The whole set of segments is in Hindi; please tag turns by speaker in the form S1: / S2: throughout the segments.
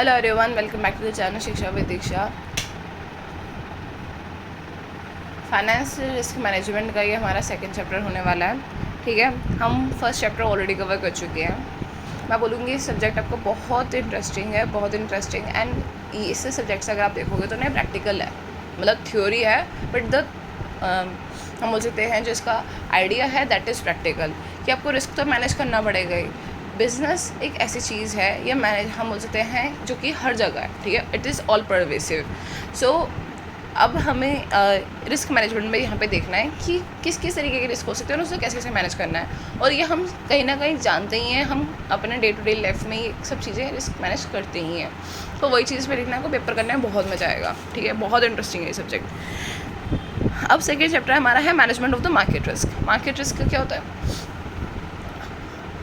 S1: Hello everyone, welcome back to the channel Shiksha with Diksha. Finance risk management का ये हमारा सेकंड चैप्टर होने वाला है। ठीक है, हम फर्स्ट चैप्टर ऑलरेडी कवर कर चुके हैं। मैं बोलूँगी इस सब्जेक्ट आपको बहुत इंटरेस्टिंग है, बहुत इंटरेस्टिंग। एंड इस सब्जेक्ट से अगर आप देखोगे तो नहीं प्रैक्टिकल है, मतलब थ्योरी है बट हम बोल सकते हैं जो इसका आइडिया है दैट इज़ प्रैक्टिकल, कि आपको रिस्क तो मैनेज करना पड़ेगा ही। बिज़नेस एक ऐसी चीज़ है, ये मैनेज हम बोल सकते हैं जो कि हर जगह है। ठीक है, इट इज़ ऑल परवेसिव। सो अब हमें रिस्क मैनेजमेंट में यहाँ पे देखना है कि किस किस तरीके के रिस्क हो सकते हैं और उसे कैसे कैसे मैनेज करना है। और ये हम कहीं ना कहीं जानते ही हैं, हम अपने डे टू डे लाइफ में ये सब चीज़ें रिस्क मैनेज करते ही हैं। तो वही चीज़ पे लिखना है, को पेपर करना है, बहुत मज़ा आएगा। ठीक है, बहुत इंटरेस्टिंग है ये सब्जेक्ट। अब सेकेंड चैप्टर हमारा है management of the market risk. Market risk क्या होता है?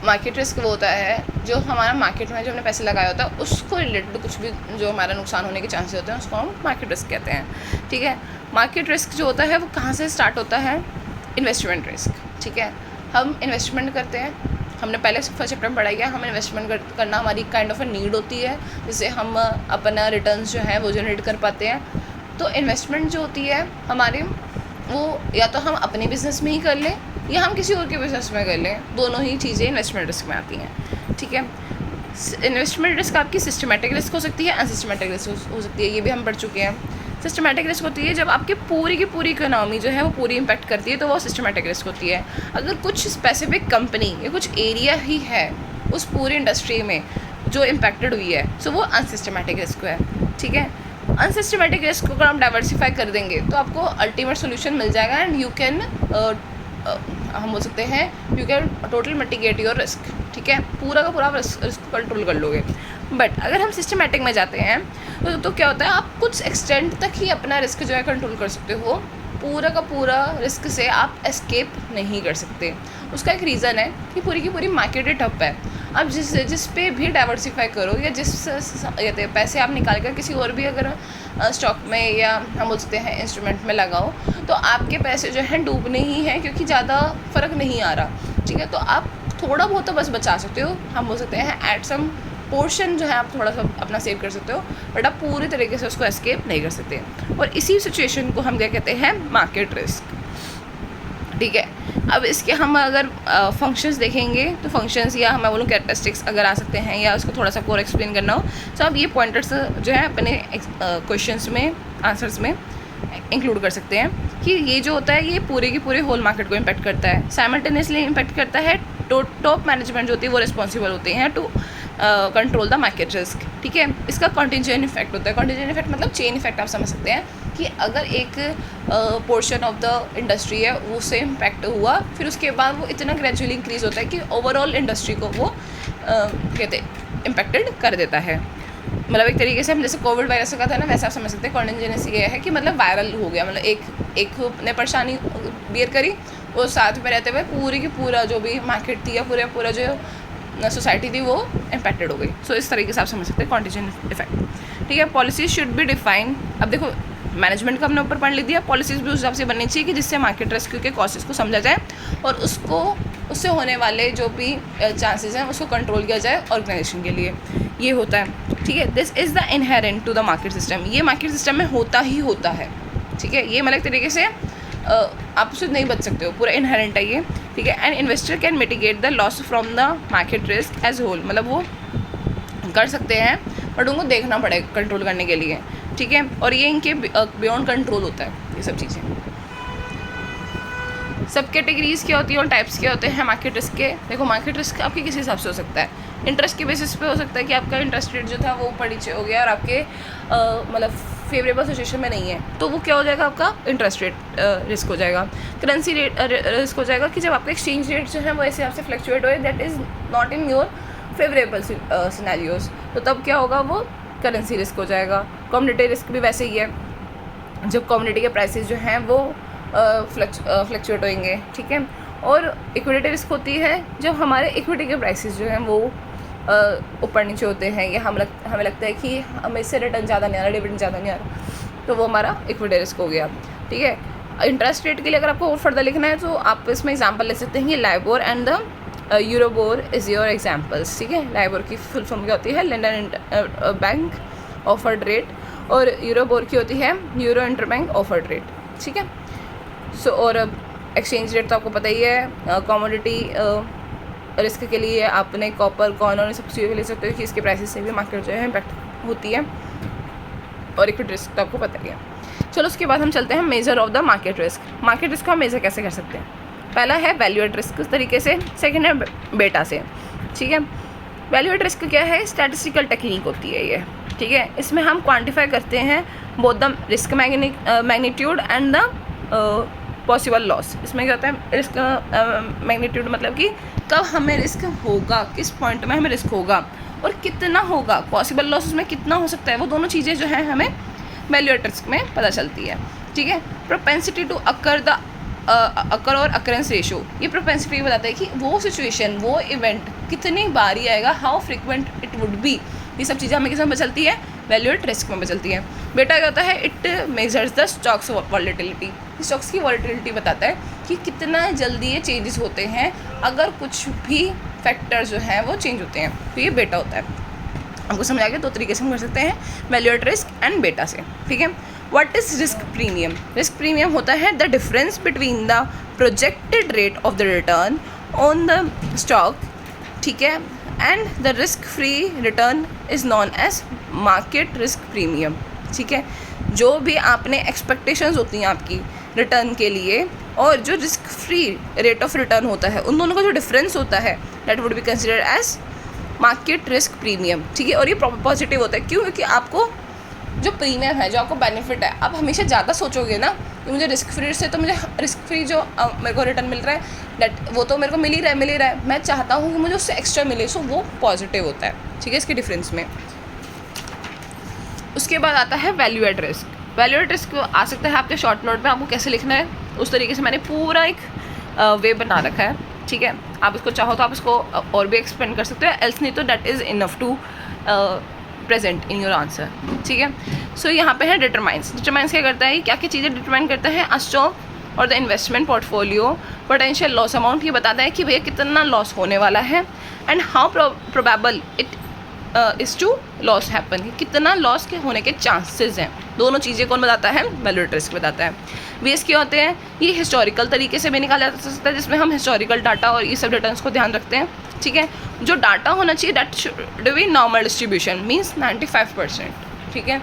S1: मार्केट रिस्क वो होता है जो हमारा मार्केट में जो हमने पैसे लगाया होता है उसको रिलेटेड कुछ भी जो हमारा नुकसान होने के चांसेस होते हैं उसको हम मार्केट रिस्क कहते हैं। ठीक है, मार्केट रिस्क जो होता है वो कहाँ से स्टार्ट होता है? Investment risk. ठीक है, हम इन्वेस्टमेंट करते हैं, हमने पहले फर्स्ट चैप्टर में पढ़ा किया, हमें इन्वेस्टमेंट करना हमारी काइंड ऑफ अ नीड होती है, जिससे हम अपना रिटर्न्स जो है वो जनरेट कर पाते हैं। तो इन्वेस्टमेंट जो होती है हमारी, वो या तो हम अपने बिज़नेस में ही कर लें या हम किसी और के बिज़नेस में कर लें, दोनों ही चीज़ें इन्वेस्टमेंट रिस्क में आती हैं। ठीक है, इन्वेस्टमेंट रिस्क आपकी सिस्टमेटिक रिस्क हो सकती है, अनसिस्टमेटिक रिस्क हो सकती है, ये भी हम पढ़ चुके हैं। सिस्टमेटिक रिस्क होती है जब आपकी पूरी की पूरी इकोनॉमी जो है वो पूरी इम्पैक्ट करती है, तो वो सिस्टमेटिक रिस्क होती है। अगर कुछ स्पेसिफिक कंपनी या कुछ एरिया ही है उस पूरी इंडस्ट्री में जो इम्पैक्टेड हुई है, सो वो अनसिस्टमेटिक रिस्क है। ठीक है, अनसिस्टमेटिक रिस्क को अगर हम डाइवर्सिफाई कर देंगे तो आपको अल्टीमेट सोल्यूशन मिल जाएगा एंड यू कैन हम बोल सकते हैं you can total mitigate your risk. ठीक है, पूरा का पूरा रिस्क को कंट्रोल कर लोगे। बट अगर हम सिस्टमेटिक में जाते हैं तो क्या होता है, आप कुछ एक्सटेंट तक ही अपना रिस्क जो है कंट्रोल कर सकते हो, पूरा का पूरा रिस्क से आप एस्केप नहीं कर सकते। उसका एक रीज़न है कि पूरी की पूरी मार्केट ठप है। आप जिस पे भी डाइवर्सिफाई करो या जिस पैसे आप निकाल कर किसी और भी अगर स्टॉक में या हम बोल सकते हैं इंस्ट्रूमेंट में लगाओ, तो आपके पैसे जो हैं डूबने ही हैं, क्योंकि ज़्यादा फ़र्क नहीं आ रहा। ठीक है, तो आप थोड़ा बहुत तो बस बचा सकते हो, हम बोल सकते हैं एट सम पोर्शन जो है आप थोड़ा सा अपना सेव कर सकते हो, बट आप पूरी तरीके से उसको एस्केप नहीं कर सकते। और इसी सिचुएशन को हम क्या कहते हैं? Market risk. ठीक है, अब इसके हम अगर फंक्शंस देखेंगे तो फंक्शंस या मैं बोलूँ कैरेक्टरिस्टिक्स अगर आ सकते हैं, या उसको थोड़ा सा और एक्सप्लेन करना हो तो आप ये पॉइंटर्स जो है अपने क्वेश्चंस में, आंसर्स में इंक्लूड कर सकते हैं कि ये जो होता है ये पूरे की पूरे होल मार्केट को इम्पैक्ट करता है, साइमल्टेनियसली इम्पैक्ट करता है। टॉप मैनेजमेंट जो होती है वो रिस्पॉन्सिबल होते हैं to control the market risk. ठीक है, इसका कॉन्टिजेंट इफेक्ट होता है। कॉन्टिजेंट इफेक्ट मतलब चेन इफेक्ट आप समझ सकते हैं कि अगर एक पोर्शन ऑफ द इंडस्ट्री है उससे इम्पैक्ट हुआ, फिर उसके बाद वो इतना ग्रेजुअली इंक्रीज़ होता है कि ओवरऑल इंडस्ट्री को वो कहते इम्पैक्टेड कर देता है। मतलब एक तरीके से हम जैसे कोविड वायरस का था ना, वैसे आप समझ सकते हैं कॉन्टिजेंसी ये है कि मतलब वायरल हो गया, मतलब एक ने परेशानी बियर करी, वो साथ में रहते हुए पूरी की पूरा जो भी मार्केट थी या पूरा जो सोसाइटी थी वो इम्पैक्टेड हो गई। सो इस तरीके से आप समझ सकते हैं कॉन्टिजेंट इफेक्ट। ठीक है, पॉलिसीज शुड बी डिफाइन। अब देखो मैनेजमेंट का हमने ऊपर पढ़ लिया, पॉलिसीज भी उस हिसाब से बननी चाहिए कि जिससे मार्केट रिस्क के कॉसेस को समझा जाए और उससे होने वाले जो भी चांसेस हैं उसको कंट्रोल किया जाए ऑर्गेनाइजेशन के लिए। ये होता है। ठीक है, this is the inherent to the market system. ये मार्केट सिस्टम में होता ही होता है। ठीक है, ये मतलब एक तरीके से आप उससे नहीं बच सकते हो, पूरा इनहेरेंट है ये। ठीक है, and investor can mitigate the loss from the market risk as whole, मतलब वो कर सकते हैं बट उनको देखना पड़ेगा कंट्रोल करने के लिए। ठीक है, और ये इनके बियॉन्ड कंट्रोल होता है ये सब चीज़ें। सब कैटेगरीज क्या होती है और टाइप्स क्या होते हैं मार्केट रिस्क के? देखो मार्केट रिस्क आपके किस हिसाब से हो सकता है? इंटरेस्ट के बेसिस पे हो सकता है कि आपका इंटरेस्ट रेट जो था वो ऊपर नीचे हो गया और आपके मतलब फेवरेबल सिचुएशन में नहीं है, तो वो क्या हो जाएगा? आपका इंटरेस्ट रेट रिस्क हो जाएगा। करेंसी रेट रिस्क हो जाएगा कि जब आपका एक्सचेंज रेट जो है वो ऐसे आपसे फ्लक्चुएट हो, that is not in your favourable scenarios, तो तब क्या होगा? वो करेंसी रिस्क हो जाएगा। कम्युनिटी रिस्क भी वैसे ही है, जब कम्युनिटी के प्राइसेस जो हैं वो फ्लक्चुएट होंगे। ठीक है, और इक्विटी रिस्क होती है जब हमारे इक्विटी के प्राइसेस जो हैं वो ऊपर नीचे होते हैं, या हमें लगता है कि हमें इससे रिटर्न ज़्यादा नहीं आ रहा, डिविडेंड ज़्यादा नहीं आ रहा, तो वो हमारा इक्विटी रिस्क हो गया। ठीक है, इंटरेस्ट रेट के लिए अगर आपको और फर्दर लिखना है तो आप इसमें एग्जांपल ले सकते हैं, ये LIBOR and the Euribor is your examples, ठीक है। लाइबोर की फुल फॉर्म क्या होती है, लंदन बैंक ऑफर्ड रेट, और यूरोबोर की होती है यूरो इंटरबैंक ऑफर्ड रेट, ठीक है। सो और एक्सचेंज रेट तो आपको पता ही है। कमोडिटी रिस्क के लिए आपने कॉपर, कॉइन और सब चीज़ों के ले सकते हो कि इसके प्राइसेस से भी मार्केट जो है इम्पैक्ट होती है, और इक्विटी रिस्क तो आपको पता ही है। चलो उसके बाद हम चलते हैं measure of the market risk. Market risk को हम मेजर कैसे कर सकते हैं? पहला है वैल्यू एट रिस्क उस तरीके से, सेकंड है बेटा से, ठीक है। वैल्यू एट रिस्क क्या है? स्टैटिस्टिकल टेक्निक होती है ये, ठीक है। इसमें हम क्वान्टिफाई करते हैं both the risk magnitude and the possible loss. इसमें क्या होता है, रिस्क मैग्नीट्यूड मतलब कि कब हमें रिस्क होगा, किस पॉइंट में हमें रिस्क होगा और कितना होगा, पॉसिबल लॉस उसमें कितना हो सकता है, वो दोनों चीज़ें जो हैं हमें वैल्यू एट रिस्क में पता चलती है, ठीक है। प्रोपेंसिटी टू अकर और अकरेंस रेशो, ये प्रोपेंसिटी बताता है कि वो सिचुएशन, वो इवेंट कितनी बार ही आएगा, how frequent it would be. ये सब चीज़ें हमें किस में बचलती है? वैल्यू एट रिस्क में बचलती है। बेटा क्या होता है? It measures the stocks volatility, stocks की वॉलेटिलिटी बताता है कि कितना जल्दी ये चेंजेस होते हैं अगर कुछ भी फैक्टर जो हैं वो चेंज होते हैं, तो ये बेटा होता है। आपको समझ आ गया? दो तरीके से हम कर सकते हैं, वैल्यू एट रिस्क एंड बेटा से, ठीक है। What is risk premium? Risk premium होता है the difference between the projected rate of the return on the stock, ठीक है, and the risk free return is known as market risk premium, ठीक है। जो भी आपने एक्सपेक्टेशंस होती हैं आपकी रिटर्न के लिए और जो risk free rate of return होता है, उन दोनों का जो डिफरेंस होता है that would be considered as market risk premium, ठीक है। और ये पॉजिटिव होता है, क्यों? क्योंकि आपको जो प्रीमियम है, जो आपको बेनिफिट है, आप हमेशा ज़्यादा सोचोगे ना कि मुझे रिस्क फ्री से, तो मुझे रिस्क फ्री जो मेरे को रिटर्न मिल रहा है दैट वो तो मेरे को मिल ही रहा है, मैं चाहता हूँ कि मुझे उससे एक्स्ट्रा मिले, सो वो पॉजिटिव होता है, ठीक है, इसके डिफरेंस में। उसके बाद आता है value at risk. Value at risk आ सकता है आपके शॉर्ट नोट में, आपको कैसे लिखना है उस तरीके से मैंने पूरा एक वे बना रखा है, ठीक है। आप इसको चाहो तो आप इसको और भी एक्सपेंड कर सकते हो, एल्स नहीं तो that is enough to present in your answer, ठीक है। सो यहाँ पे है डिटरमाइंस। डिटरमाइंस क्या करता है, क्या क्या चीज़ें डिटरमाइन करता है? अ स्टॉक और the investment portfolio potential loss amount, ये बताता है कि भैया कितना लॉस होने वाला है, and how probable it is to loss happen, कितना लॉस के होने के चांसेस हैं। दोनों चीज़ें कौन बताता है? वैल्यू एट रिस्क बताता है। वेस क्या होते हैं? ये हिस्टोरिकल तरीके से भी निकाला जा सकता है, जिसमें हम हिस्टोरिकल डाटा और ये सब रिटर्न्स को ध्यान रखते हैं, ठीक है। जो डाटा होना चाहिए that should be normal distribution, means 95%, ठीक है।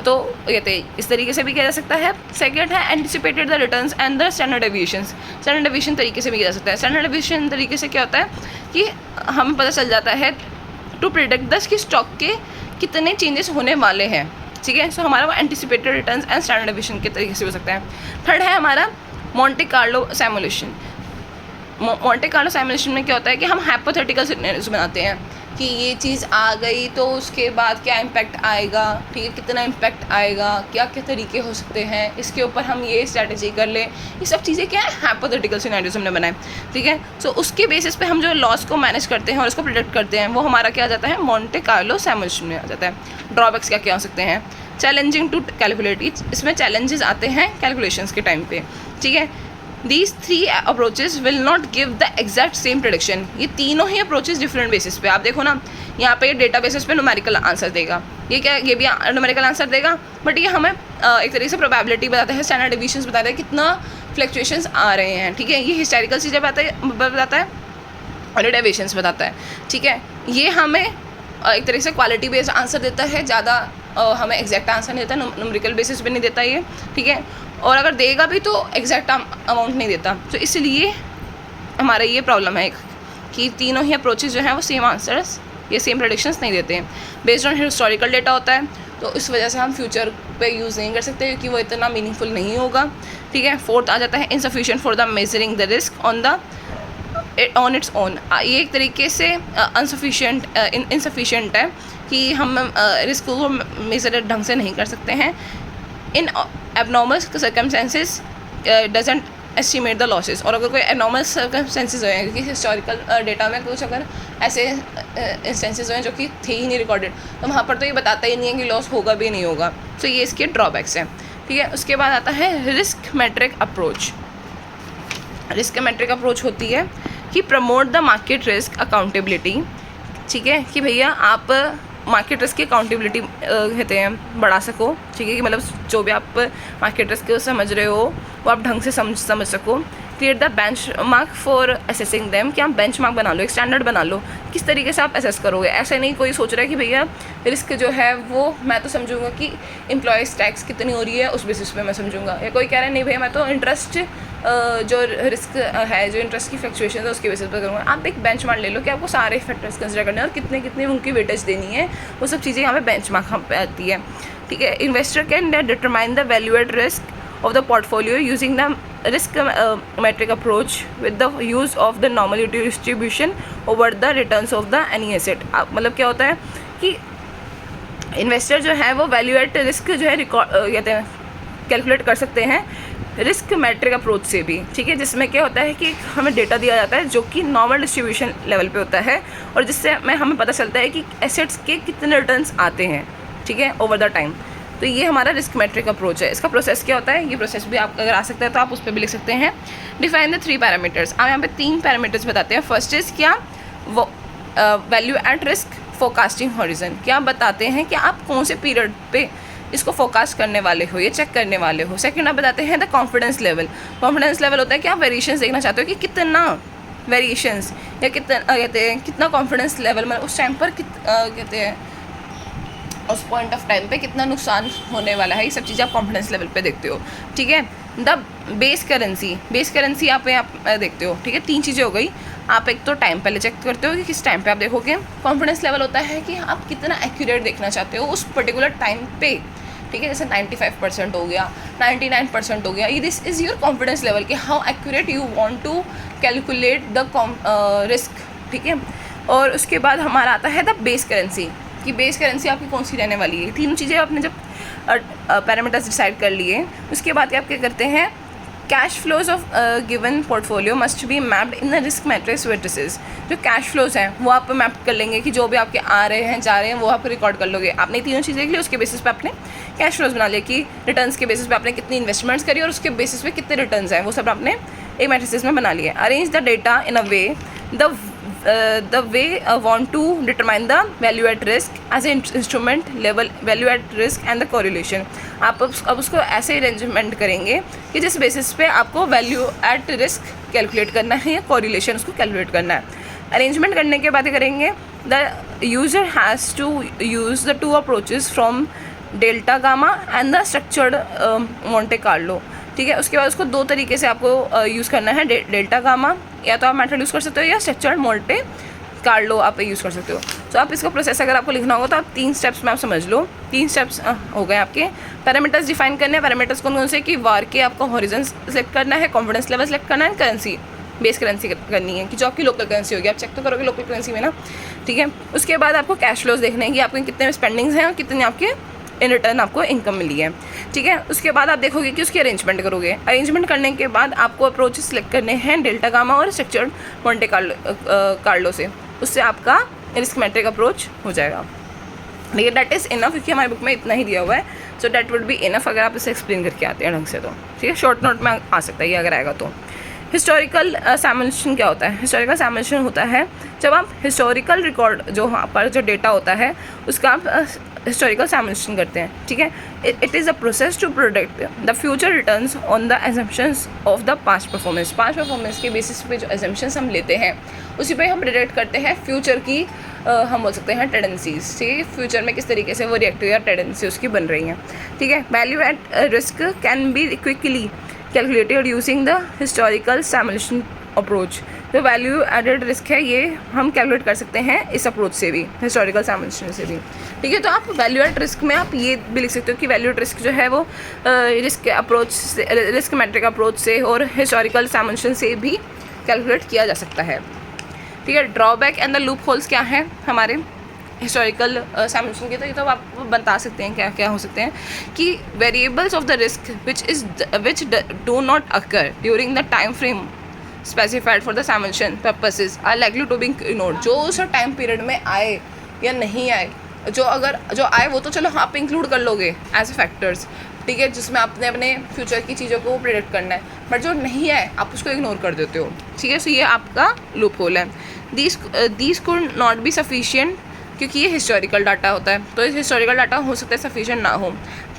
S1: तो ये इस तरीके से भी किया जा सकता है। सेकेंड है anticipated the returns and the standard deviations. Standard deviation तरीके से भी किया जा सकता है। स्टैंडर्ड डेविएशन तरीके से क्या होता है कि हमें पता चल जाता है टू प्रिडिक्ट दस कि स्टॉक के कितने चेंजेस होने वाले हैं, ठीक है। सो हमारा वो anticipated returns and standard deviation के तरीके से हो सकता है। थर्ड है हमारा Monte Carlo simulation. Monte Carlo simulation में क्या होता है कि हम हाइपोथेटिकल सिनेरियोज बनाते हैं कि ये चीज़ आ गई तो उसके बाद क्या इम्पैक्ट आएगा, ठीक है, कितना इम्पैक्ट आएगा, क्या क्या तरीके हो सकते हैं, इसके ऊपर हम ये स्ट्रैटेजी कर लें। ये सब चीज़ें क्या है? हाइपोथेटिकल सिनेरियोज हमने बनाए, ठीक है। सो उसके बेसिस पे हम जो लॉस को मैनेज करते हैं और उसको प्रिडिक्ट करते हैं, वो हमारा क्या आ जाता है? मॉन्टे कार्लो सिमुलेशन में आ जाता है। ड्रॉबैक्स क्या क्या हो सकते हैं? चैलेंजिंग टू कैलकुलेट, इसमें चैलेंजेस आते हैं कैलकुलेशंस के टाइम पे, ठीक है। These three approaches will not give the exact same prediction। ये तीनों ही अप्रोचेस डिफरेंट बेसिस पे, आप देखो ना, यहाँ पे डेटा बेसिस पे न्यूमेरिकल आंसर देगा, ये क्या, ये भी न्यूमेरिकल आंसर देगा, बट ये हमें एक तरीके से प्रोबेबिलिटी बताता है, स्टैंडर्ड डेविएशंस बताता है कितना फ्लक्चुएशंस आ रहे हैं, ठीक है। ये हिस्टोरिकल चीज़ें बताता है और ये डेविएशंस बताता है, ठीक है। ये हमें एक तरीके से क्वालिटी बेस्ड आंसर देता है, ज़्यादा हमें एग्जैक्ट आंसर नहीं देता, न्यूमेरिकल बेसिस पे नहीं देता ये, ठीक है। और अगर देगा भी तो एग्जैक्ट अमाउंट नहीं देता। तो इसलिए हमारा ये प्रॉब्लम है कि तीनों ही अप्रोचेस जो हैं वो सेम आंसर्स, ये सेम प्रेडिक्शंस नहीं देते हैं। बेस्ड ऑन हिस्टोरिकल डेटा होता है, तो इस वजह से हम फ्यूचर पे यूज़ नहीं कर सकते क्योंकि वो इतना मीनिंगफुल नहीं होगा, ठीक है। फोर्थ आ जाता है insufficient for the measuring the risk on its own. ये एक तरीके से इनसफिशिएंट है कि हम रिस्क को मेजर ढंग से नहीं कर सकते हैं। In abnormal circumstances doesn't estimate the losses. और अगर कोई एबनॉर्मल सर्कमस्टेंसेस हो क्योंकि हिस्टोरिकल डेटा में कुछ अगर ऐसे इंस्टेंसेस हैं जो कि थे ही नहीं रिकॉर्डेड, तो वहाँ पर तो ये बताता ही नहीं है कि लॉस होगा भी नहीं होगा। तो ये इसके ड्रॉबैक्स हैं, ठीक है। उसके बाद आता है risk metric approach. Risk metric approach होती है कि promote the market risk accountability, ठीक है, कि भैया आप मार्केट रिस्क की अकाउंटेबिलिटी कहते हैं बढ़ा सको, ठीक है, कि मतलब जो भी आप मार्केट रिस्क समझ रहे हो वो आप ढंग से समझ सको। Create the bench mark for assessing them, कि आप बेंच मार्क बना लो, एक स्टैंडर्ड बना लो, किस तरीके से आप असेस करोगे। ऐसे नहीं कोई सोच रहा है कि भैया रिस्क जो है वो मैं तो समझूंगा कि एम्प्लॉयज़ टैक्स कितनी हो रही है उस बेसिस पे मैं समझूंगा, या कोई कह रहा है नहीं भैया मैं तो इंटरेस्ट जो रिस्क है, जो इंटरेस्ट की फ्लक्चुएशन है उसके बेसिस पर करूँगा। आप एक बेंच मार्क ले लो कि आपको सारे फैक्टर्स कंसिडर करने हैं और कितने कितने उनकी वेटेज देनी है, वो सब चीज़ें यहाँ पे बेंच मार्क हम पे आती है, ठीक है। Investor can determine the value at risk of the portfolio using the risk metric approach with the use of the normal distribution over the returns of the any asset। मतलब क्या होता है कि इन्वेस्टर जो है वो वैल्यू एट रिस्क जो है रिकॉर्ड कहते हैं कैलकुलेट कर सकते हैं रिस्क मैट्रिक अप्रोच से भी, ठीक है, जिसमें क्या होता है कि हमें डेटा दिया जाता है जो कि नॉर्मल डिस्ट्रीब्यूशन लेवल पे होता है और जिससे हमें पता चलता है कि एसेट्स के कितने रिटर्न्स आते हैं, ठीक है, ओवर द टाइम। तो ये हमारा रिस्क मैट्रिक अप्रोच है। इसका प्रोसेस क्या होता है, ये प्रोसेस भी आप अगर आ सकता है तो आप उस पर भी लिख सकते हैं। डिफाइन द 3 पैरामीटर्स, आप यहाँ पे 3 पैरामीटर्स बताते हैं। फर्स्ट इज़ क्या, वो value at risk forecasting horizon, क्या आप बताते हैं कि आप कौन से पीरियड पे इसको फोरकास्ट करने वाले हो, ये चेक करने वाले हो। सेकंड आप बताते हैं the confidence level, confidence level होता है कि आप वेरिएशंस देखना चाहते हो कि कितना वेरिएशंस या कितना कहते हैं कितना कॉन्फिडेंस लेवल, मतलब उस टाइम पर कहते हैं उस पॉइंट ऑफ टाइम पे कितना नुकसान होने वाला है, ये सब चीज़ें आप कॉन्फिडेंस लेवल पे देखते हो, ठीक है। द बेस करेंसी आप देखते हो, ठीक है। 3 चीज़ें हो गई। आप एक तो टाइम पहले चेक करते हो कि किस टाइम पे आप देखोगे। कॉन्फिडेंस लेवल होता है कि आप कितना एक्यूरेट देखना चाहते हो उस पर्टिकुलर टाइम पे, ठीक है। जैसे 95% हो गया, 99% हो गया, ये this is your confidence level कि how accurate you want to calculate the risk, ठीक है। और उसके बाद हमारा आता है द बेस करेंसी, कि बेस करेंसी आपकी कौन सी रहने वाली है। 3 चीज़ें आपने जब पैरामीटर्स डिसाइड कर लिए, उसके बाद आप क्या करते हैं, cash flows of given portfolio must be mapped in the risk matrix वेट्रिसेस। जो कैश फ्लोज हैं वो आप मैप कर लेंगे कि जो भी आपके आ रहे हैं जा रहे हैं वो आप रिकॉर्ड कर लोगे। आपने 3 चीज़ें देख ली, उसके बेसिस पे आपने कैश फ्लोज बना लिया कि रिटर्न्स के बेसिस पे आपने कितनी इन्वेस्टमेंट्स करी और उसके बेसिस पे कितने रिटर्न्स हैं, वो सब आपने एक मैट्रिसेस में बना लिया। Arrange the data in a way the way want to determine the value at risk as an instrument level value at risk and the correlation। आप अब उसको ऐसे अरेंजमेंट करेंगे कि जिस बेसिस पे आपको वैल्यू एट रिस्क कैलकुलेट करना है या कोरिलेशन उसको कैलकुलेट करना है। अरेंजमेंट करने के बाद करेंगे the user has to use the 2 approaches from delta gamma and the structured Monte Carlo, ठीक है। उसके बाद उसको 2 तरीके से आपको यूज़ करना है, डेल्टा गामा या तो आप मेथड यूज़ कर सकते हो या स्ट्रक्चर्ड मोंटे कार्लो आप यूज़ कर सकते हो। तो आप इसका प्रोसेस अगर आपको लिखना होगा तो आप 3 स्टेप्स में आप समझ लो। 3 स्टेप्स हो गए आपके। पैरामीटर्स डिफाइन करने हैं, पैरामीटर्स कौन कौन से कि वार के आपको हॉरिजन सेलेक्ट करना है, कॉन्फिडेंस लेवल सेलेक्ट करना है, करेंसी बेस करेंसी करनी है कि जो आपकी लोकल करेंसी होगी, आप चेक तो करोगे लोकल करेंसी में ना, ठीक है। उसके बाद आपको कैश फ्लोज देखने हैं कि आपके कितने स्पेंडिंग्स हैं और कितने आपके इन रिटर्न आपको इनकम मिली है, ठीक है। उसके बाद आप देखोगे कि उसकी अरेंजमेंट करोगे। अरेंजमेंट करने के बाद आपको अप्रोचेस सेलेक्ट करने हैं डेल्टा गामा और स्ट्रक्चर्ड मोंटे कार्लो से, उससे आपका रिस्क मैट्रिक अप्रोच हो जाएगा। लेकिन दैट इज़ इनफ, क्योंकि हमारी बुक में इतना ही दिया हुआ है, so that would be enough अगर आप इसे एक्सप्लेन करके आते हैं ढंग से तो, ठीक है। शॉर्ट नोट में आ सकता है ये अगर आएगा तो। हिस्टोरिकल सैमुलेशन क्या होता है? हिस्टोरिकल सैमुलेशन होता है जब आप हिस्टोरिकल रिकॉर्ड जो पर जो डेटा होता है उसका आप हिस्टोरिकल सैमुलेशन करते हैं, ठीक है। It is a process to product the future returns on the assumptions of the past performance. Past performance के बेसिस पे जो एजम्पशंस हम लेते हैं उसी पे हम प्रोडक्ट करते हैं फ्यूचर की हम बोल सकते हैं टेंडेंसीज, ठीक है। फ्यूचर में किस तरीके से वो रिएक्टिव या टेंडेंसी उसकी बन रही हैं, ठीक है। Value at risk can be quickly calculated using the historical simulation approach. जो वैल्यू एडेड रिस्क है ये हम कैलकुलेट कर सकते हैं इस अप्रोच से भी, हिस्टोरिकल सैमुलेशन से भी, ठीक है। तो आप वैल्यू एट रिस्क में आप ये भी लिख सकते हो कि वैल्यू एट रिस्क जो है वो रिस्क अप्रोच से, रिस्क मैट्रिक अप्रोच से और हिस्टोरिकल सैमुलेशन से भी कैलकुलेट किया जा सकता है, ठीक है। Drawback and the loop holes क्या हैं हमारे हिस्टोरिकल सैमुलेशन के? तो ये तो आप बता सकते हैं क्या क्या हो सकते हैं कि variables of the risk which do not occur during the time frame specified for the simulation purposes are likely to be ignored. जो उस टाइम पीरियड में आए या नहीं आए जो आए वो तो चलो आप इंक्लूड कर लोगे एज ए फैक्टर्स, ठीक है, जिसमें आपने अपने फ्यूचर की चीज़ों को प्रेडिक्ट करना है, बट जो नहीं है आप उसको इग्नोर कर देते हो, ठीक है। सो ये आपका लूप होल है। These could not be sufficient, क्योंकि ये हिस्टोरिकल डाटा होता है, तो हिस्टोरिकल डाटा हो सकता है सफिशिएंट ना हो।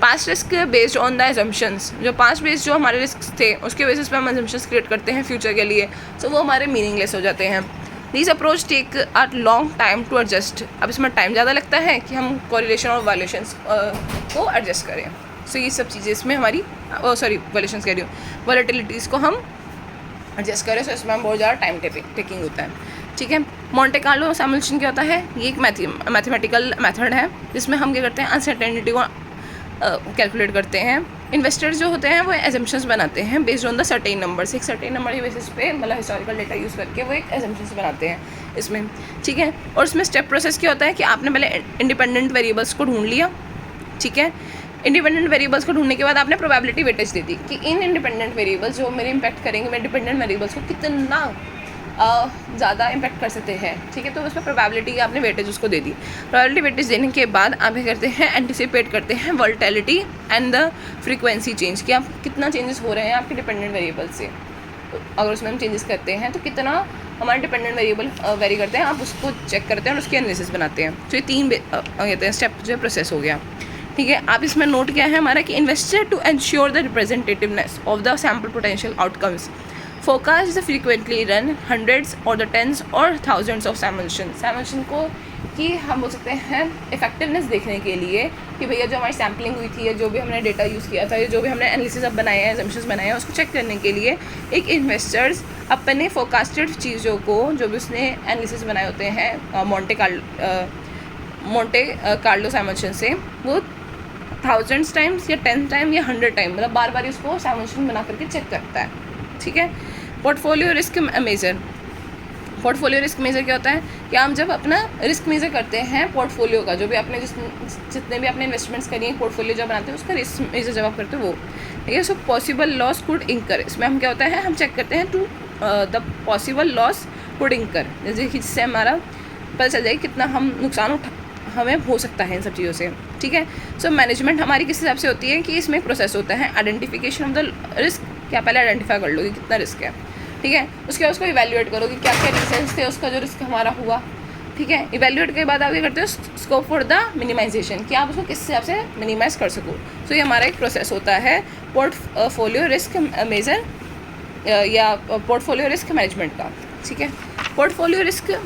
S1: Past risk based on the assumptions, जो पास्ट बेस्ड जो हमारे रिस्क थे उसके बेसिस पे हम एजम्पशंस क्रिएट करते हैं फ्यूचर के लिए, तो वो हमारे मीनिंगलेस हो जाते हैं। This approach take a long time to adjust, अब इसमें टाइम ज़्यादा लगता है कि हम कोरिलेशन और वायलेशंस को एडजस्ट करें। सो ये सब चीज़ें इसमें हमारी वायलेशंस कह रही हूँ, वॉलेटिलिटीज़ को हम एडजस्ट करें, सो इसमें हम बहुत ज़्यादा टाइम टेकिंग होता है, ठीक है। मोंटे कार्लो सिमुलेशन क्या होता है, ये एक मैथमेटिकल मेथड है जिसमें हम क्या करते हैं, अनसर्टेनिटी को कैलकुलेट करते हैं। इन्वेस्टर्स जो होते हैं वो एजम्पशंस बनाते हैं based on the certain numbers, एक सर्टेन नंबर के बेसिस पे मतलब हिस्टोरिकल डेटा यूज़ करके वो एक एजम्पशंस बनाते हैं इसमें, ठीक है। और इसमें स्टेप प्रोसेस क्या होता है कि आपने पहले इंडिपेंडेंट वेरिएबल्स को ढूंढ लिया, ठीक है। इंडिपेंडेंट वेरिएबल्स को ढूंढने के बाद आपने प्रोबेबिलिटी वेटेज दे दी कि इन इंडिपेंडेंट वेरिएबल्स जो मेरे इंपैक्ट करेंगे, मैं डिपेंडेंट वेरिएबल्स को कितना ज़्यादा इम्पैक्ट कर सकते हैं, ठीक है। तो उसमें प्रोबेबिलिटी की आपने वेटेज उसको दे दी। प्रोबेबिलिटी वेटेज देने के बाद आप क्या करते हैं, एंटिसिपेट करते हैं volatility and the frequency change, कि आप कितना चेंजेस हो रहे हैं आपके डिपेंडेंट वेरिएबल से। तो अगर उसमें हम चेंजेस करते हैं तो कितना हमारे डिपेंडेंट वेरिएबल वेरी करते हैं, आप उसको चेक करते हैं और उसकी एनालिसिस बनाते हैं। तो ये 3 कहते हैं स्टेप जो प्रोसेस हो गया, ठीक है। आप इसमें नोट क्या है हमारा कि investor to ensure the representativeness of the sample potential outcomes forecast the frequently run hundreds और द टेंस और थाउजेंड्स ऑफ सैमुलेशन को कि हम बोल सकते हैं इफेक्टिवनेस देखने के लिए कि भैया जो हमारी सैम्पलिंग हुई थी या जो भी हमने डेटा यूज़ किया था या जो भी हमने एनालिसिस अब बनाए हैं, एजम्पशंस बनाए हैं, उसको चेक करने के लिए एक इन्वेस्टर्स अपने फोरकास्टेड चीज़ों को जो भी उसने एनालिसिस बनाए होते हैं मोंटे कार्लो सैमुलेशन से, वो थाउजेंड्स टाइम्स या 10 टाइम या 100 टाइम मतलब बार बार उसको सैमुलेशन बना करके चेक करता है, ठीक है। Portfolio risk major, portfolio risk major क्या होता है कि हम जब अपना रिस्क मेजर करते हैं पोर्टफोलियो का, जो भी आपने जितने भी आपने इन्वेस्टमेंट्स करी हैं, पोर्टफोलियो जब बनाते हैं उसका रिस्क मेजर जब आप करते हो वो, ठीक है। सो पॉसिबल लॉस कुड इंकर, इसमें हम क्या होता है, हम चेक करते हैं to the possible loss could incur, जैसे कि जिससे हमारा पता चल जाए कितना हम नुकसान हमें हो सकता है इन सब चीज़ों से, ठीक है। सो मैनेजमेंट हमारी किस हिसाब से होती है कि इसमें एक प्रोसेस होता है आइडेंटिफिकेशन ऑफ द रिस्क, क्या पहले आइडेंटिफाई कर लो कि कितना रिस्क है, ठीक है। उसके बाद उसको इवैल्यूएट करो कि क्या क्या रीजंस थे उसका जो रिस्क हमारा हुआ, ठीक है। इवैल्यूएट के बाद आप ये करते हो स्कोप फॉर द मिनिमाइजेशन, कि आप उसको किस हिसाब से मिनिमाइज कर सको। तो ये हमारा एक प्रोसेस होता है पोर्टफोलियो रिस्क मेजर या पोर्टफोलियो रिस्क मैनेजमेंट का, ठीक है। पोर्टफोलियो रिस्क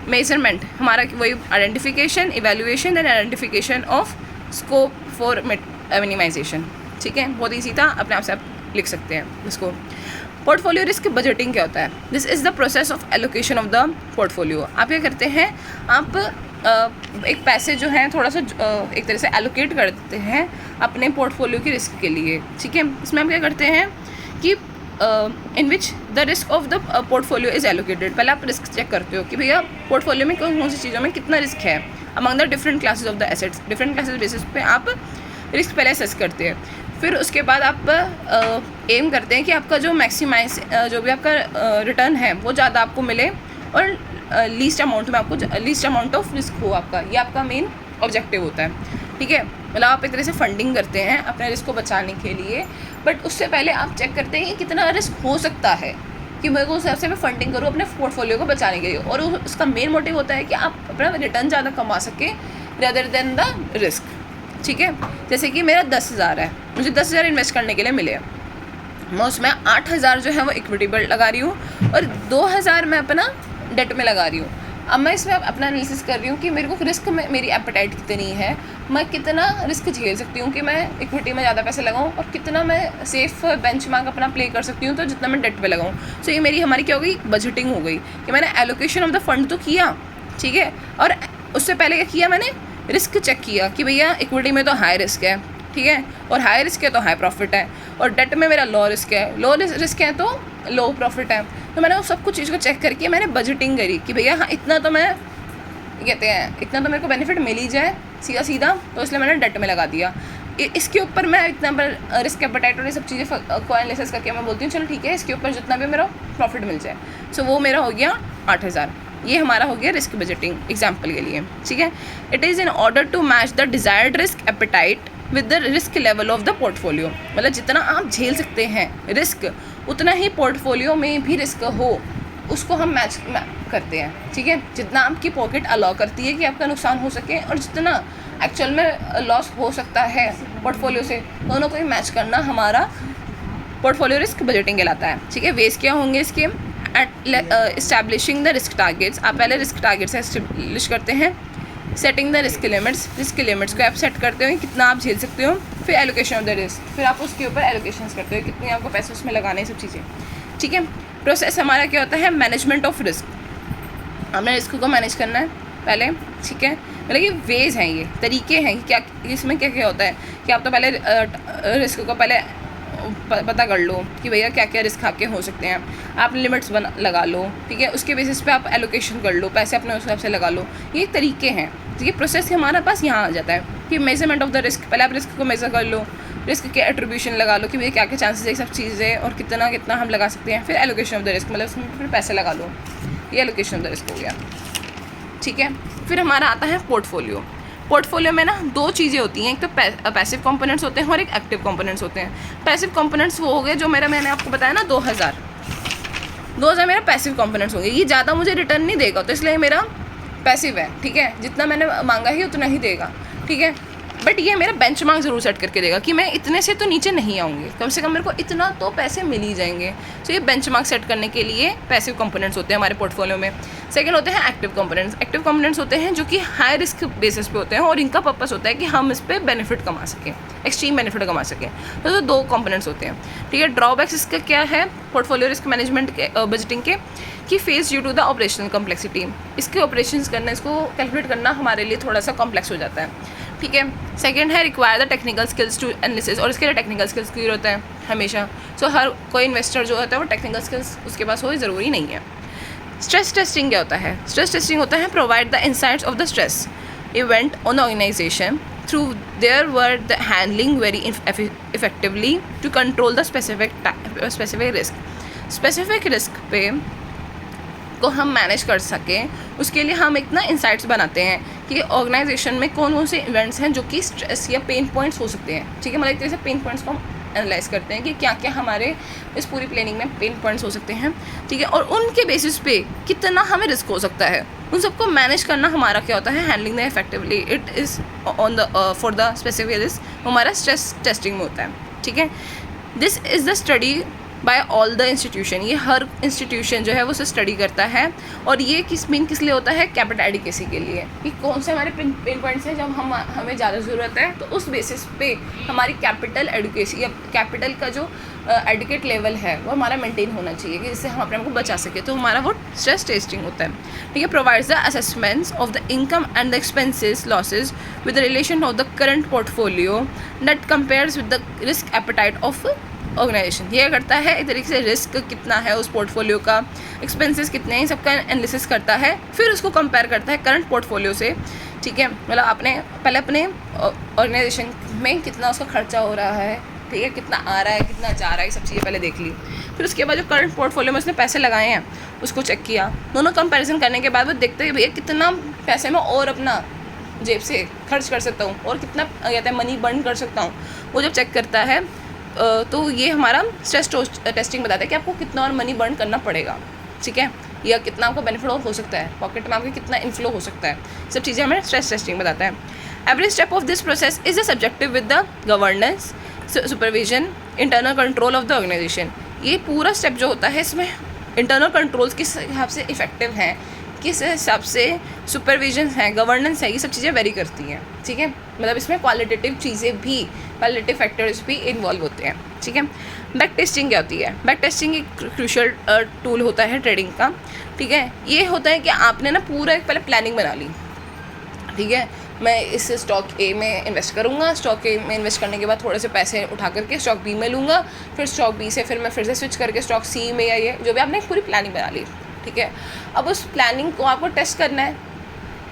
S1: मेजरमेंट हमारा वही identification, evaluation and identification of scope for minimisation, ठीक है। बहुत ईजी था, अपने आप से आप लिख सकते हैं इसको। पोर्टफोलियो रिस्क बजटिंग क्या होता है, this is the process of allocation of the portfolio. आप क्या करते हैं, आप एक पैसे जो हैं थोड़ा सा एक तरह से एलोकेट कर देते हैं अपने पोर्टफोलियो के रिस्क के लिए, ठीक है। इसमें हम क्या करते हैं कि in which the risk of the portfolio is allocated, पहले आप रिस्क चेक करते हो कि भैया पोर्टफोलियो में कौन सी चीज़ों में कितना रिस्क है among the different classes of the assets, different classes basis पे आप रिस्क पहले असेस करते हैं। फिर उसके बाद आप एम करते हैं कि आपका जो मैक्सिमाइज जो भी आपका रिटर्न है वो ज़्यादा आपको मिले और लीस्ट अमाउंट में आपको लीस्ट अमाउंट ऑफ रिस्क हो आपका, ये आपका मेन ऑब्जेक्टिव होता है, ठीक है। मतलब आप एक तरह से फंडिंग करते हैं अपने रिस्क को बचाने के लिए, बट उससे पहले आप चेक करते हैं कि कितना रिस्क हो सकता है कि मेरे को उस हिसाब से मैं फंडिंग करूँ अपने पोर्टफोलियो को बचाने के लिए, और उसका मेन मोटिव होता है कि आप अपना रिटर्न ज़्यादा कमा सकें रेदर देन द रिस्क, ठीक है। जैसे कि मेरा 10,000 है, मुझे 10,000 इन्वेस्ट करने के लिए मिले, मैं उसमें 8,000 जो है वो इक्विटी पर लगा रही हूँ और 2,000 मैं अपना डेट में लगा रही हूँ। अब मैं इसमें अपना एनालिसिस कर रही हूँ कि मेरे को रिस्क में मेरी एपेटाइट कितनी है, मैं कितना रिस्क झेल सकती हूँ कि मैं इक्विटी में ज़्यादा पैसे लगाऊँ और कितना मैं सेफ बेंचमार्क अपना प्ले कर सकती हूँ तो जितना मैं डेट पे लगाऊँ। सो ये मेरी हमारी क्या हो गई, बजटिंग हो गई कि मैंने एलोकेशन ऑफ द फंड तो किया, ठीक है, और उससे पहले क्या किया, मैंने रिस्क चेक किया कि भैया इक्विटी में तो हाई रिस्क है, ठीक है, और हाई रिस्क है तो हाई प्रॉफिट है, और डेट में मेरा लो रिस्क है, लो रिस्क है तो लो प्रॉफिट है। तो मैंने उस सब कुछ चीज़ को चेक करके मैंने बजटिंग करी कि भैया हाँ इतना तो मैं कहते हैं इतना तो मेरे को बेनिफिट मिल ही जाए सीधा सीधा, तो इसलिए मैंने डेट में लगा दिया। इसके ऊपर मैं इतना रिस्क एपेटाइट और ये सब चीज़ें को एनालिसिस करके मैं बोलती हूँ चलो ठीक है इसके ऊपर जितना भी मेरा प्रॉफिट मिल जाए। सो वो मेरा हो गया 8,000, ये हमारा हो गया रिस्क बजटिंग एग्जाम्पल के लिए, ठीक है। It is in order to match the desired risk appetite with the risk level of the portfolio, मतलब जितना आप झेल सकते हैं रिस्क उतना ही पोर्टफोलियो में भी रिस्क हो, उसको हम मैच करते हैं, ठीक है। जितना आपकी पॉकेट अलाउ करती है कि आपका नुकसान हो सके और जितना एक्चुअल में लॉस हो सकता है पोर्टफोलियो से, दोनों को ही मैच करना हमारा पोर्टफोलियो रिस्क बजटिंग कहलाता है, ठीक है। वेज क्या होंगे इसके, इस्टेब्लिशिंग द रिस्क टारगेट्स, आप पहले रिस्क टारगेट्स एस्टेब्लिश करते हैं। सेटिंग द रिस्क लिमिट्स को आप सेट करते हो कितना आप झेल सकते हो। फिर एलोकेशन ऑफ द रिस्क, फिर आप उसके ऊपर एलोकेशन करते हो कितने आपको पैसे उसमें लगाने, सब चीज़ें, ठीक है। प्रोसेस हमारा क्या होता है, मैनेजमेंट ऑफ रिस्क, हमने रिस्क को मैनेज करना है पहले, ठीक है। मतलब ये वेज हैं, ये तरीके हैं कि क्या इसमें क्या क्या होता है कि आप तो पहले रिस्क को पहले पता कर लो कि भैया क्या क्या रिस्क आपके हो सकते हैं, आप लिमिट्स लगा लो, ठीक है। उसके बेसिस पे आप एलोकेशन कर लो, पैसे अपने उस हिसाब से लगा लो, ये तरीके हैं, ठीक है। प्रोसेस हमारा पास यहाँ आ जाता है कि मेजरमेंट ऑफ द रिस्क, पहले आप रिस्क को मेज़र कर लो, रिस्क के एट्रीब्यूशन लगा लो कि भैया क्या क्या चांसेस है सब चीज़ें और कितना कितना हम लगा सकते हैं। फिर एलोकेशन ऑफ द रिस्क, मतलब उसमें फिर पैसे लगा लो, ये एलोकेशन ऑफ द रिस्क हो गया, ठीक है। फिर हमारा आता है पोर्टफोलियो। पोर्टफोलियो में ना दो चीज़ें होती हैं, एक तो पैसिव कंपोनेंट्स होते हैं और एक एक्टिव कंपोनेंट्स होते हैं। पैसिव कंपोनेंट्स वो हो गए जो मैंने आपको बताया ना 2000 मेरा पैसिव कंपोनेंट्स होंगे, ये ज़्यादा मुझे रिटर्न नहीं देगा तो इसलिए मेरा पैसिव है, ठीक है। जितना मैंने मांगा ही उतना ही देगा, ठीक है। बट ये मेरा बेंचमार्क ज़रूर सेट करके देगा कि मैं इतने से तो नीचे नहीं आऊँगी, कम से कम मेरे को इतना तो पैसे मिल ही जाएंगे। तो ये बेंचमार्क सेट करने के लिए पैसिव कंपोनेंट्स होते हैं हमारे पोर्टफोलियो में। सेकंड होते हैं एक्टिव कंपोनेंट्स। एक्टिव कंपोनेंट्स होते हैं जो कि हाई रिस्क बेसिस पे होते हैं और इनका पर्पस होता है कि हम इस पर बेनिफिट कमा सकें, एक्सट्रीम बेनिफिट कमा सकें। तो दो कंपोनेंट्स होते हैं, ठीक है। ड्रॉबैक्स इसका क्या है पोर्टफोलियो रिस्क मैनेजमेंट के बजटिंग के, कि face due to the operational complexity, इसके ऑपरेशंस करना, इसको कैलकुलेट करना हमारे लिए थोड़ा सा कॉम्प्लेक्स हो जाता है, ठीक है। सेकंड है require the technical skills to analysis, और इसके लिए टेक्निकल स्किल्स क्लियर होता है हमेशा। सो हर कोई इन्वेस्टर जो होता है वो टेक्निकल स्किल्स उसके पास हो ज़रूरी नहीं है। स्ट्रेस टेस्टिंग क्या होता है, स्ट्रेस टेस्टिंग होता है provide the insights of the stress event on the organisation through their word the handling very effectively to control the specific risk पे को हम मैनेज कर सकें। उसके लिए हम एक ना इंसाइट्स बनाते हैं कि ऑर्गेनाइजेशन में कौन से इवेंट्स हैं जो कि स्ट्रेस या पेन पॉइंट्स हो सकते हैं, ठीक है। मतलब एक तरह से पेन पॉइंट्स को हम एनालाइज करते हैं कि क्या क्या हमारे इस पूरी प्लानिंग में पेन पॉइंट्स हो सकते हैं, ठीक है। और उनके बेसिस पे कितना हमें रिस्क हो सकता है, उन सबको मैनेज करना हमारा क्या होता है, handling the effectively it is on the for the specific risk हमारा स्ट्रेस टेस्टिंग में होता है, ठीक है। This is the study bye all the institution, ये हर इंस्टीट्यूशन जो है वो उसे स्टडी करता है। और ये किस लिए होता है, कैपिटल एडिकेसी के लिए, कि कौन से हमारे पेन पॉइंट्स हैं जब हमें ज़्यादा ज़रूरत है, तो उस बेसिस पे हमारी कैपिटल एडिकेसी या कैपिटल का जो एडिकेट लेवल है वो हमारा मेंटेन होना चाहिए कि जिससे हम अपने आप को बचा सके। तो हमारा वो स्ट्रेस टेस्टिंग होता है, ठीक है। Provides the assessments of the income and the expenses losses with the relation of the current portfolio that compares with the risk appetite of organisation. ये करता है एक तरीके से रिस्क कितना है उस पोर्टफोलियो का, एक्सपेंसेस कितने हैं, सबका एनालिसिस करता है, फिर उसको कंपेयर करता है करंट पोर्टफोलियो से, ठीक है। मतलब पहले अपने ऑर्गेनाइजेशन में कितना उसका खर्चा हो रहा है, ठीक है, कितना आ रहा है कितना जा रहा है, सब चीज़ें पहले देख ली। फिर उसके बाद जो करंट पोर्टफोलियो में उसने पैसे लगाए हैं उसको चेक किया, दोनों कंपैरिजन करने के बाद वो देखते हैं भैया कितना पैसे मैं और अपना जेब से खर्च कर सकता हूँ और कितना कहते हैं मनी बर्न कर सकता हूँ। वो जब चेक करता है तो ये हमारा स्ट्रेस टेस्टिंग बताता है कि आपको कितना और मनी बर्न करना पड़ेगा, ठीक है, या कितना आपको बेनिफिट और हो सकता है, पॉकेट में आपके कितना इनफ्लो हो सकता है, सब चीज़ें हमें स्ट्रेस टेस्टिंग बताता है। Every step of this process is a subjective with the governance supervision internal control of the organisation. ये पूरा स्टेप जो होता है इसमें इंटरनल कंट्रोल्स किस हिसाब से इफेक्टिव हैं, किस हिसाब से सुपरविजन है, गवर्नेंस है, ये सब चीज़ें वेरी करती हैं, ठीक है। मतलब इसमें क्वालिटेटिव चीज़ें भी, क्वालिटेटिव फैक्टर्स भी इन्वॉल्व होते हैं, ठीक है। बैक टेस्टिंग क्या होती है, बैक टेस्टिंग एक क्रूशियल टूल होता है ट्रेडिंग का, ठीक है। ये होता है कि आपने ना पूरा एक पहले प्लानिंग बना ली, ठीक है, मैं इस स्टॉक ए में इन्वेस्ट करूँगा, स्टॉक ए में इन्वेस्ट करने के बाद थोड़े से पैसे उठा करके स्टॉक बी में लूँगा, फिर स्टॉक बी से फिर मैं फिर से स्विच करके स्टॉक सी में, या ये जो भी आपने एक पूरी प्लानिंग बना ली, ठीक है। अब उस प्लानिंग को आपको टेस्ट करना है,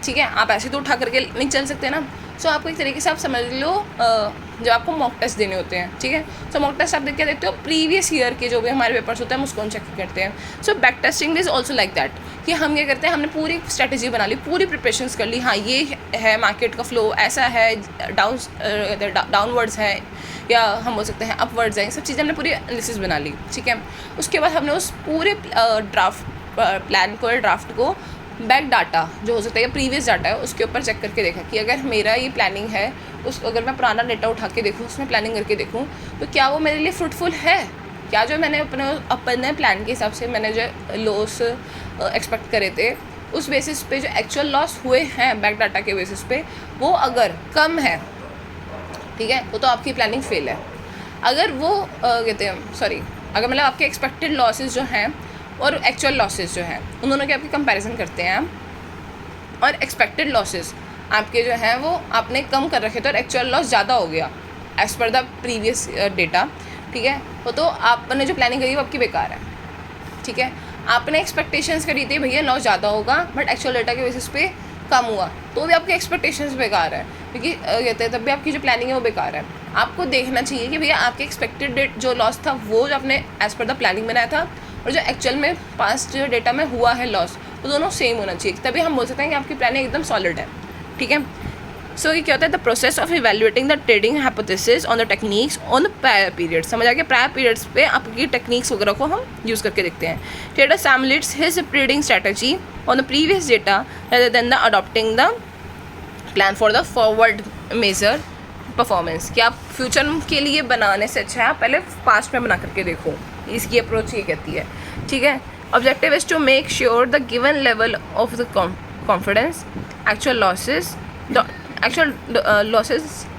S1: ठीक है। आप ऐसे तो उठा करके नहीं चल सकते ना, सो आपको एक तरीके से आप समझ लो जब आपको मॉक टेस्ट देने होते हैं, ठीक है। सो मॉक टेस्ट आप क्या देते हो, प्रीवियस ईयर के जो भी हमारे पेपर्स होते हैं हम उसको चेक करते हैं। So back testing is also like that, कि हम क्या करते हैं, हमने पूरी स्ट्रेटेजी बना ली, पूरी प्रिपरेशंस कर ली, हाँ ये है मार्केट का फ्लो, ऐसा है, डाउनवर्ड्स है या हम बोल सकते हैं अपवर्ड्स हैं, सब चीज़ें हमने पूरी एनालिसिस बना ली, ठीक है। उसके बाद हमने उस पूरे ड्राफ्ट को बैक डाटा जो हो सकता है या प्रीवियस डाटा है उसके ऊपर चेक करके देखा कि अगर मेरा ये प्लानिंग है, अगर मैं पुराना डेटा उठा के देखूँ, उसमें प्लानिंग करके देखूँ, तो क्या वो मेरे लिए फ्रूटफुल है, क्या जो मैंने अपने प्लान के हिसाब से मैंने जो लॉस एक्सपेक्ट करे थे उस बेसिस पे जो एक्चुअल लॉस हुए हैं बैक डाटा के बेसिस पे वो अगर कम है, ठीक है, तो आपकी प्लानिंग फेल है। अगर वो कहते हैं अगर मतलब आपके एक्सपेक्टेड लॉसेस जो हैं और एक्चुअल लॉसेस जो हैं उन दोनों के आपकी कंपैरिजन करते हैं और एक्सपेक्टेड लॉसेस आपके जो हैं वो आपने कम कर रखे थे और एक्चुअल लॉस ज़्यादा हो गया as per the previous data, ठीक है, तो आपने जो प्लानिंग करी वो आपकी बेकार है, ठीक है। आपने एक्सपेक्टेशंस करी थी भैया लॉस ज़्यादा होगा बट एक्चुअल डेटा के बेसिस पे कम हुआ, तो भी आपकी एक्सपेक्टेशंस बेकार है, क्योंकि कहते हैं तब भी आपकी जो प्लानिंग है वो बेकार है। आपको देखना चाहिए कि भैया आपके एक्सपेक्टेड डेट जो लॉस था वो जो आपने एज़ पर द प्लानिंग बनाया था और जो एक्चुअल में पास्ट डेटा में हुआ है लॉस, वो दोनों सेम होना चाहिए, तभी हम बोल सकते हैं कि आपकी प्लानिंग एकदम सॉलिड है, ठीक है। सो ये क्या होता है, the process of evaluating the trading hypothesis on the techniques on the prior period. समझ आ गया, प्रायर पीरियड्स पे आपकी टेक्निक्स वगैरह को हम यूज़ करके देखते हैं। Trader simulates his trading strategy on the previous data rather than the adopting the plan for the forward measure performance. कि आप फ्यूचर के लिए बनाने से अच्छा है आप पहले पास्ट में बना करके देखो, इसकी अप्रोच ये कहती है, ठीक है। Objective is to make sure the given level of the confidence actual losses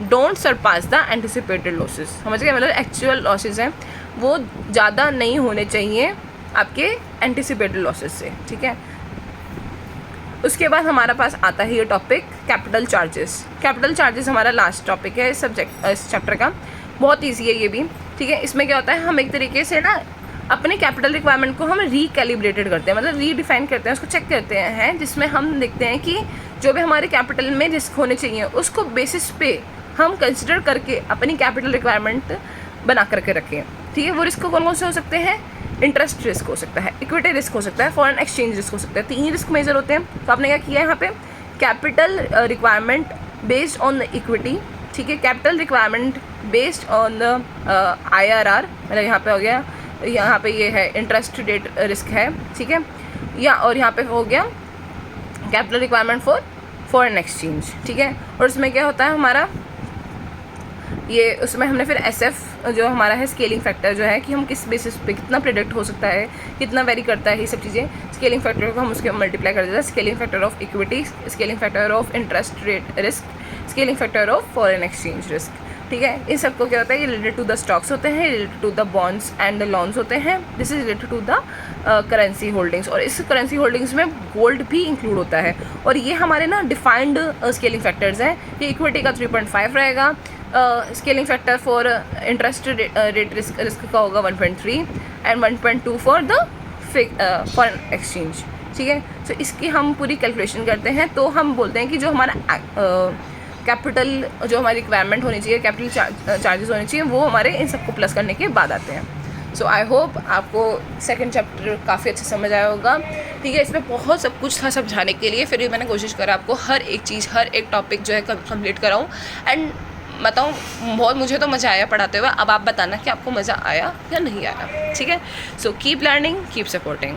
S1: don't surpass the anticipated losses. समझ गए, मतलब एक्चुअल लॉसेस हैं वो ज़्यादा नहीं होने चाहिए आपके एंटिसिपेटेड लॉसेस से, ठीक है। उसके बाद हमारा पास आता है ये topic capital charges. Capital charges हमारा लास्ट टॉपिक है इस चैप्टर का, बहुत ईजी है ये भी, ठीक है। इसमें क्या होता है, हम एक तरीके से ना अपने कैपिटल रिक्वायरमेंट को हम रीकैलिब्रेटेड करते हैं, मतलब रीडिफाइन करते हैं, उसको चेक करते हैं, जिसमें हम देखते हैं कि जो भी हमारे कैपिटल में रिस्क होने चाहिए उसको बेसिस पे हम कंसिडर करके अपनी कैपिटल रिक्वायरमेंट बना करके रखें, ठीक है। वो रिस्क कौन कौन से हो सकते हैं, इंटरेस्ट रिस्क हो सकता है, इक्विटी रिस्क हो सकता है, फॉरेन एक्सचेंज रिस्क हो सकता है, 3 रिस्क मेजर होते हैं। तो आपने क्या किया है यहाँ पे, capital requirement based on the equity, ठीक है, capital requirement based on the IRR, मतलब यहाँ पे हो गया, यहाँ पे ये है इंटरेस्ट रेट रिस्क है, ठीक है, या और यहाँ पे हो गया capital requirement for foreign exchange, ठीक है। और उसमें क्या होता है हमारा ये, उसमें हमने फिर SF जो हमारा है स्केलिंग फैक्टर जो है कि हम किस बेसिस पे कितना प्रेडिक्ट हो सकता है, कितना वेरी करता है, ये सब चीज़ें स्केलिंग फैक्टर को हम उसके मल्टीप्लाई कर देते हैं। Scaling factor of equity, scaling factor of interest rate risk, scaling factor of foreign exchange risk, ठीक है। इन सबको क्या होता है, ये रिलेटेड टू द स्टॉक्स होते हैं, related to the bonds and the loans होते हैं, this is related to the currency holdings. और इस करेंसी होल्डिंग्स में गोल्ड भी इंक्लूड होता है, और ये हमारे ना डिफाइंड स्केलिंग फैक्टर्स हैं। ये इक्विटी का 3.5 रहेगा, scaling factor for interest rate risk का होगा 1.3 and 1.2 for the foreign exchange, ठीक है। सो इसकी हम पूरी कैलकुलेशन करते हैं, तो हम बोलते हैं कि जो हमारा कैपिटल जो हमारी रिक्वायरमेंट होनी चाहिए, कैपिटल चार्जेस होने चाहिए, वो हमारे इन सबको प्लस करने के बाद आते हैं। सो आई होप आपको सेकंड चैप्टर काफ़ी अच्छे समझ आया होगा, ठीक है। इसमें बहुत सब कुछ था समझाने के लिए, फिर भी मैंने कोशिश करा आपको हर एक चीज़, हर एक टॉपिक जो है कंप्लीट कराऊँ एंड बताऊँ। बहुत मुझे तो मज़ा आया पढ़ाते हुए, अब आप बताना कि आपको मज़ा आया या नहीं आया, ठीक है। So keep learning, keep supporting.